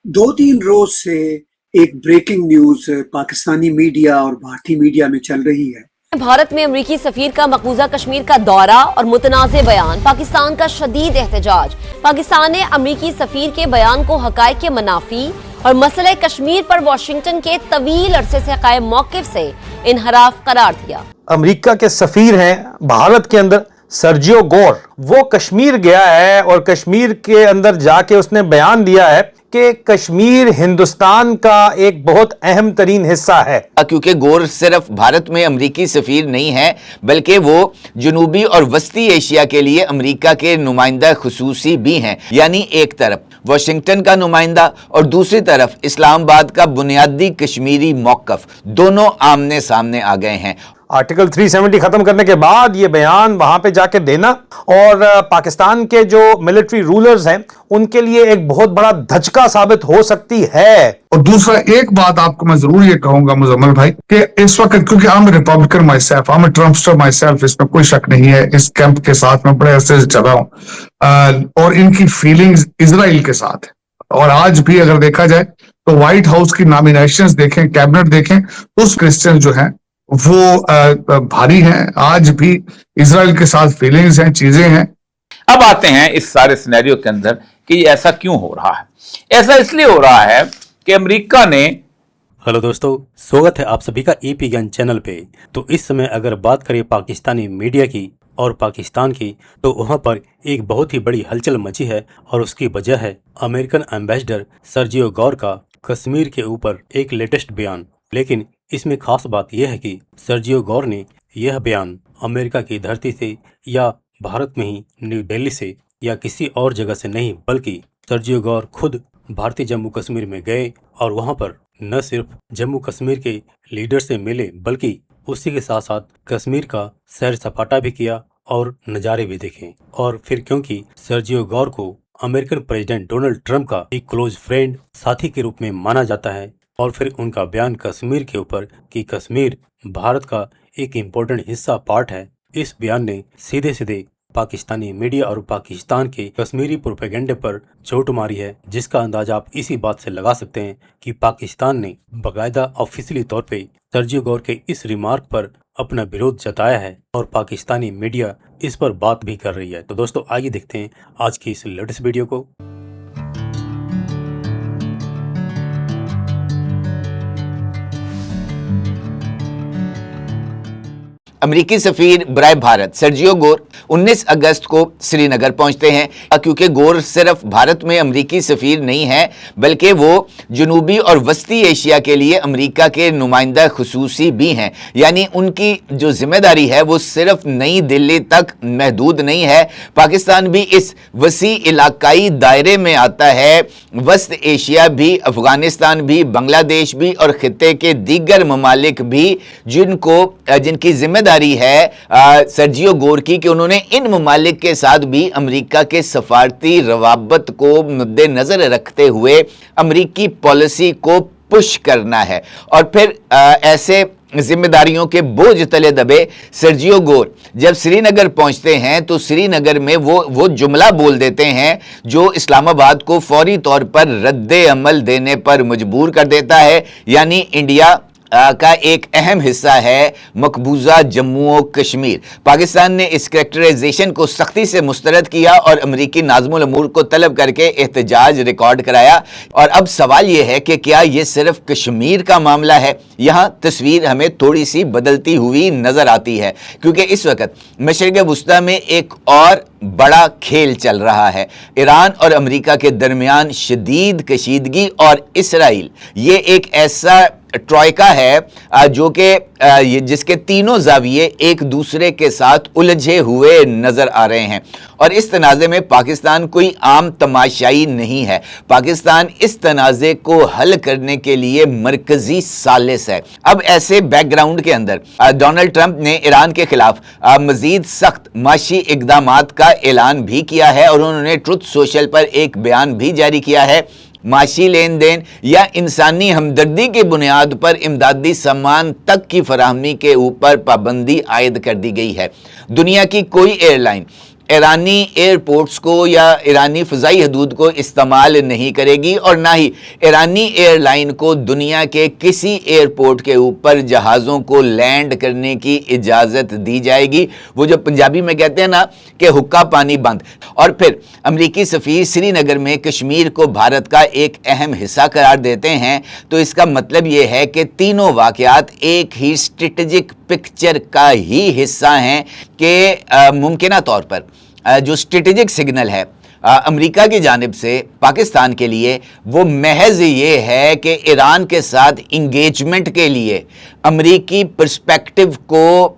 2-3 रोज से एक breaking news Pakistani media और भारतीय मीडिया में चल रही है। भारत में अमरीकी सफीर का मकबूजा कश्मीर का दौरा और मुतनाज़े बयान, पाकिस्तान का शदीद एहतजाज। पाकिस्तान ने अमरीकी सफीर के बयान को हकायक के मनाफी और मसले कश्मीर पर वाशिंगटन के तवील अरसे से कायम मौक़िफ़ से इनहराफ करार दिया। अमेरिका के सफीर हैं भारत के अंदर सर्जियो गोर, वो कश्मीर गया है और कश्मीर के अंदर जाके उसने बयान दिया है कि कश्मीर हिंदुस्तान का एक बहुत अहम तरीन हिस्सा है। क्योंकि गोर सिर्फ भारत में अमरीकी सफीर नहीं है, बल्कि वो जनूबी और वस्ती एशिया के लिए अमरीका के नुमाइंदा खुसूसी भी हैं। यानी एक तरफ वाशिंगटन का नुमाइंदा और दूसरी तरफ इस्लामाबाद का बुनियादी कश्मीरी मौक़िफ़, दोनों आमने सामने आ गए हैं। आर्टिकल 370 खत्म करने के बाद ये बयान वहां पे जाके देना और पाकिस्तान के जो मिलिट्री रूलर्स हैं उनके लिए एक बहुत बड़ा धचका साबित हो सकती है। और दूसरा एक बात आपको मैं जरूर ये कहूंगा मुजम्मल भाई कि इस वक्त, क्योंकि I am Republican myself, I am Trumpster myself, इसमें कोई शक नहीं है, इस कैंप के साथ मैं बड़े अरसे से चला हूं और इनकी फीलिंग्स इजराइल के साथ है। और आज भी अगर देखा जाए तो व्हाइट हाउस की नॉमिनेशंस देखें, कैबिनेट देखें, उस क्रिश्चियन जो हैं वो भारी हैं। आज भी इजराइल के साथ फीलिंग्स हैं, चीजें हैं। अब आते हैं इस सारे सिनेरियो के अंदर कि ऐसा क्यों हो रहा है। ऐसा इसलिए हो रहा है कि अमेरिका ने हेलो दोस्तों, स्वागत है आप सभी का ईपी ज्ञान चैनल पे। तो इस समय अगर बात करें पाकिस्तानी मीडिया की और पाकिस्तान की, तो वहाँ पर एक बहुत ही बड़ी हलचल मची है और उसकी वजह है अमेरिकन एम्बेसडर सर्जियो गोर का कश्मीर के ऊपर एक लेटेस्ट बयान। लेकिन इसमें खास बात यह है कि सर्जियो गोर ने यह बयान अमेरिका की धरती से या भारत में ही न्यू दिल्ली से या किसी और जगह से नहीं, बल्कि सर्जियो गोर खुद भारतीय जम्मू कश्मीर में गए और वहां पर न सिर्फ जम्मू कश्मीर के लीडर से मिले, बल्कि उसी के साथ साथ कश्मीर का सैर सपाटा भी किया और नज़ारे भी देखे। और फिर क्योंकि सर्जियो गोर को अमेरिकन प्रेसिडेंट डोनाल्ड ट्रंप का एक क्लोज फ्रेंड, साथी के रूप में माना जाता है, और फिर उनका बयान कश्मीर के ऊपर कि कश्मीर भारत का एक इम्पोर्टेंट हिस्सा पार्ट है, इस बयान ने सीधे सीधे पाकिस्तानी मीडिया और पाकिस्तान के कश्मीरी प्रोपेगेंडे पर चोट मारी है, जिसका अंदाजा आप इसी बात से लगा सकते हैं कि पाकिस्तान ने बाकायदा ऑफिशियली तौर पे सर्जियो गोर के इस रिमार्क पर अपना विरोध जताया है और पाकिस्तानी मीडिया इस पर बात भी कर रही है। तो दोस्तों आइए देखते हैं आज की इस लेटेस्ट वीडियो को। अमरीकी सफीर बराए भारत सर्जियो गोर 19 अगस्त को श्रीनगर पहुंचते हैं। क्योंकि गोर सिर्फ भारत में अमरीकी सफीर नहीं है, बल्कि वो जनूबी और वस्ती एशिया के लिए अमरीका के नुमाइंदा खुसूसी भी हैं। यानी उनकी जो जिम्मेदारी है वो सिर्फ नई दिल्ली तक महदूद नहीं है। पाकिस्तान भी इस वसी इलाकाई दायरे में आता है। वस्त एशिया भी, अफगानिस्तान भी, बांग्लादेश भी और खित्ते के दीगर ममालिक भी जिनकी जिम्मेदारी है सर्जियो गोर की कि उन्होंने इन ममालिक के साथ भी अमेरिका के सफारती रवाबत को मद्देनजर रखते हुए अमेरिकी पॉलिसी को पुश करना है। और फिर ऐसे जिम्मेदारियों के बोझ तले दबे सर्जियो गोर जब श्रीनगर पहुंचते हैं तो श्रीनगर में वो जुमला बोल देते हैं जो इस्लामाबाद को फौरी तौर पर रद्दे अमल देने पर मजबूर कर देता है। यानी इंडिया का एक अहम हिस्सा है मकबूजा जम्मू और कश्मीर। पाकिस्तान ने इस कैरेक्टराइजेशन को सख्ती से मुस्तरद किया और अमरीकी नाज़िमुल अमूर को तलब करके एहतजाज रिकॉर्ड कराया। और अब सवाल यह है कि क्या ये सिर्फ कश्मीर का मामला है? यहाँ तस्वीर हमें थोड़ी सी बदलती हुई नजर आती है, क्योंकि इस वक्त मशरिक़ वुस्ता में एक और बड़ा खेल चल रहा है। ईरान और अमेरिका के दरमियान शदीद कशीदगी और इसराइल, ये एक ऐसा ट्रॉयका है जो कि जिसके तीनों जाविये एक दूसरे के साथ उलझे हुए नजर आ रहे हैं। और इस तनाज़े में पाकिस्तान कोई आम तमाशाई नहीं है। पाकिस्तान इस तनाज़े को हल करने के लिए मरकजी सालिस है। अब ऐसे बैकग्राउंड के अंदर डोनाल्ड ट्रंप ने ईरान के खिलाफ मजीद सख्त माशी इक़दामात का ऐलान भी किया है और उन्होंने ट्रुथ सोशल पर एक बयान भी जारी किया है। माशी लेन देन या इंसानी हमदर्दी की बुनियाद पर इमदादी सामान तक की फराहमी के ऊपर पाबंदी आयद कर दी गई है। दुनिया की कोई एयरलाइन ایرانی ایئرپورٹس کو یا ایرانی فضائی حدود کو استعمال نہیں کرے گی اور نہ ہی ایرانی ایئر لائن کو دنیا کے کسی ایئرپورٹ کے اوپر جہازوں کو لینڈ کرنے کی اجازت دی جائے گی. وہ جو پنجابی میں کہتے ہیں نا کہ حکا پانی بند. اور پھر امریکی سفیر سری نگر میں کشمیر کو بھارت کا ایک اہم حصہ قرار دیتے ہیں تو اس کا مطلب یہ ہے کہ تینوں واقعات ایک ہی اسٹریٹجک پکچر کا ہی حصہ ہیں کہ ممکنہ طور پر جو اسٹریٹجک سگنل ہے امریکہ کی جانب سے پاکستان کے لیے وہ محض یہ ہے کہ ایران کے ساتھ انگیجمنٹ کے لیے امریکی پرسپیکٹو کو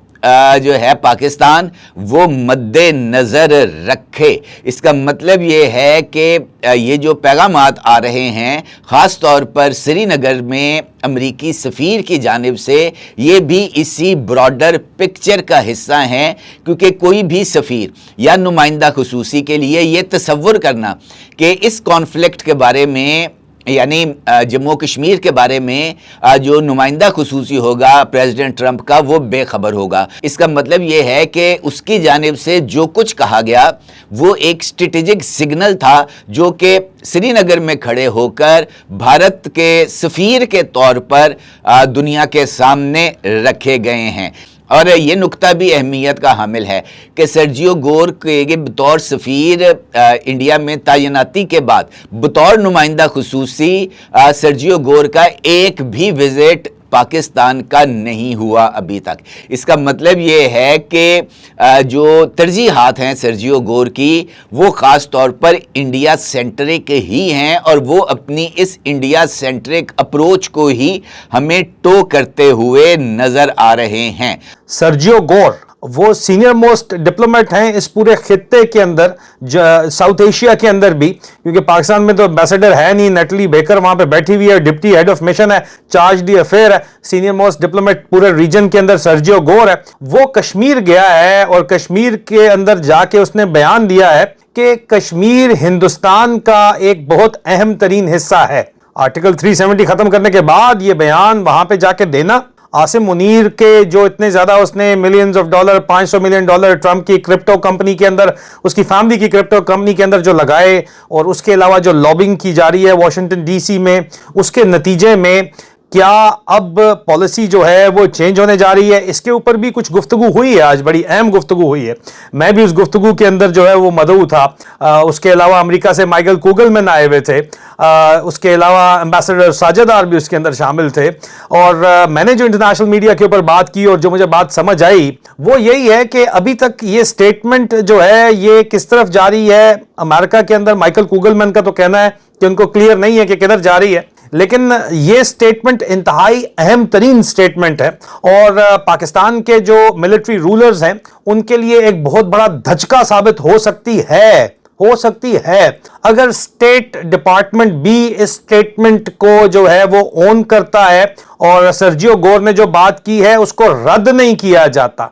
جو ہے پاکستان وہ مد نظر رکھے. اس کا مطلب یہ ہے کہ یہ جو پیغامات آ رہے ہیں خاص طور پر سری نگر میں امریکی سفیر کی جانب سے یہ بھی اسی براڈر پکچر کا حصہ ہیں, کیونکہ کوئی بھی سفیر یا نمائندہ خصوصی کے لیے یہ تصور کرنا کہ اس کانفلکٹ کے بارے میں یعنی جموں کشمیر کے بارے میں جو نمائندہ خصوصی ہوگا پریزیڈنٹ ٹرمپ کا وہ بے خبر ہوگا. اس کا مطلب یہ ہے کہ اس کی جانب سے جو کچھ کہا گیا وہ ایک اسٹریٹجک سگنل تھا جو کہ سری نگر میں کھڑے ہو کر بھارت کے سفیر کے طور پر دنیا کے سامنے رکھے گئے ہیں. اور یہ نقطہ بھی اہمیت کا حامل ہے کہ سرجیو گور کے بطور سفیر انڈیا میں تعیناتی کے بعد بطور نمائندہ خصوصی سرجیو گور کا ایک بھی وزٹ پاکستان کا نہیں ہوا ابھی تک. اس کا مطلب یہ ہے کہ جو ترجیحات ہیں سرجیو گور کی وہ خاص طور پر انڈیا سینٹرک ہی ہیں اور وہ اپنی اس انڈیا سینٹرک اپروچ کو ہی ہمیں ٹو کرتے ہوئے نظر آ رہے ہیں. سرجیو گور وہ سینئر موسٹ ڈپلومیٹ ہیں اس پورے خطے کے اندر, ساؤتھ ایشیا کے اندر بھی, کیونکہ پاکستان میں تو ایمبیسڈر ہے نہیں. نیٹلی بیکر وہاں پہ بیٹھی ہوئی ہے, ڈپٹی ہیڈ آف مشن ہے, چارج دی افیئر ہے. سینئر موسٹ ڈپلومیٹ پورے ریجن کے اندر سرجیو گور ہے. وہ کشمیر گیا ہے اور کشمیر کے اندر جا کے اس نے بیان دیا ہے کہ کشمیر ہندوستان کا ایک بہت اہم ترین حصہ ہے. آرٹیکل 370 ختم کرنے کے بعد یہ بیان وہاں پہ جا کے دینا, عاصم منیر کے جو اتنے زیادہ اس نے millions of dollar, $500 million Trump کی کرپٹو کمپنی کے اندر, اس کی فیملی کی کرپٹو کمپنی کے اندر جو لگائے, اور اس کے علاوہ جو لابنگ کی جا رہی ہے واشنگٹن ڈی سی میں, اس کے نتیجے میں کیا اب پالیسی جو ہے وہ چینج ہونے جا رہی ہے. اس کے اوپر بھی کچھ گفتگو ہوئی ہے, آج بڑی اہم گفتگو ہوئی ہے. میں بھی اس گفتگو کے اندر جو ہے وہ مدعو تھا. اس کے علاوہ امریکہ سے مائیکل کوگلمین آئے ہوئے تھے, اس کے علاوہ ایمبیسڈر ساجدار بھی اس کے اندر شامل تھے. اور میں نے جو انٹرنیشنل میڈیا کے اوپر بات کی اور جو مجھے بات سمجھ آئی وہ یہی ہے کہ ابھی تک یہ سٹیٹمنٹ جو ہے یہ کس طرف جا رہی ہے. امریکہ کے اندر مائیکل کوگلمین کا تو کہنا ہے کہ ان کو کلیئر نہیں ہے کہ کدھر جا رہی ہے, لیکن یہ سٹیٹمنٹ انتہائی اہم ترین سٹیٹمنٹ ہے اور پاکستان کے جو ملٹری رولرز ہیں ان کے لیے ایک بہت بڑا دھچکا ثابت ہو سکتی ہے اگر اسٹیٹ ڈپارٹمنٹ بھی اس سٹیٹمنٹ کو جو ہے وہ اون کرتا ہے اور سرجیو گور نے جو بات کی ہے اس کو رد نہیں کیا جاتا.